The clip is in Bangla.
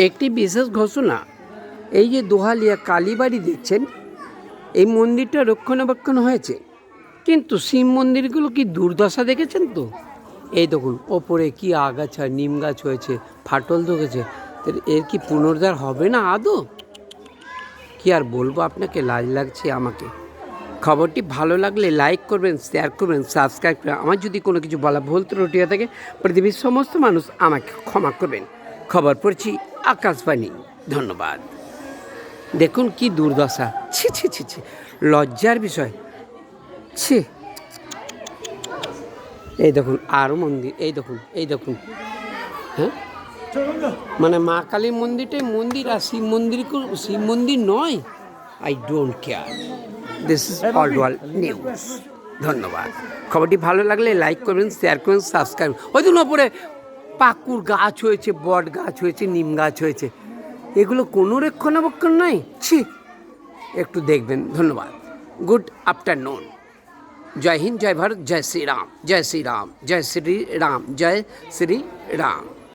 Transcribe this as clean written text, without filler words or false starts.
একটি বিশেষ ঘোষণা, এই যে দোহালিয়া কালীবাড়ি দেখছেন, এই মন্দিরটা রক্ষণাবেক্ষণ হয়েছে, কিন্তু শিব মন্দিরগুলো কি দুর্দশা দেখেছেন তো? এই দেখুন ওপরে কি আগাছা নিম গাছ হয়েছে, ফাটল ধরেছে, এর কি পুনরুদ্ধার হবে না আদৌ? কি আর বলবো আপনাকে, লাজ লাগছে আমাকে। খবরটি ভালো লাগলে লাইক করবেন, শেয়ার করবেন, সাবস্ক্রাইব করবেন। আমার যদি কোনো কিছু বলা ভুল ত্রুটি হয়ে থাকে, পৃথিবীর সমস্ত মানুষ আমাকে ক্ষমা করবেন। খবর পড়ছি আকাশবাণী। ধন্যবাদ। দেখুন কি দুর্দশা, ছি ছি ছি ছি, লজ্জার বিষয়, ছি। এই দেখুন আরও মন্দির, এই দেখুন, এই দেখুন, হ্যাঁ, মানে মা কালীর মন্দিরটাই মন্দির, আর শিব মন্দির নয়। I don't care. This is all world news. ধন্যবাদ। খবরটি ভালো লাগলে লাইক করবেন, শেয়ার করবেন, সাবস্ক্রাইব। ওই দিন ওপরে পাকুর গাছ হয়েছে, বট গাছ হয়েছে, নিম গাছ হয়েছে, এগুলো কোনো রক্ষণাবেক্ষণ নাই, ছি। একটু দেখবেন। ধন্যবাদ। Good afternoon. জয় হিন্দ, জয় ভারত, জয় শ্রী রাম, জয় শ্রী রাম, জয় শ্রী রাম, জয় শ্রী রাম।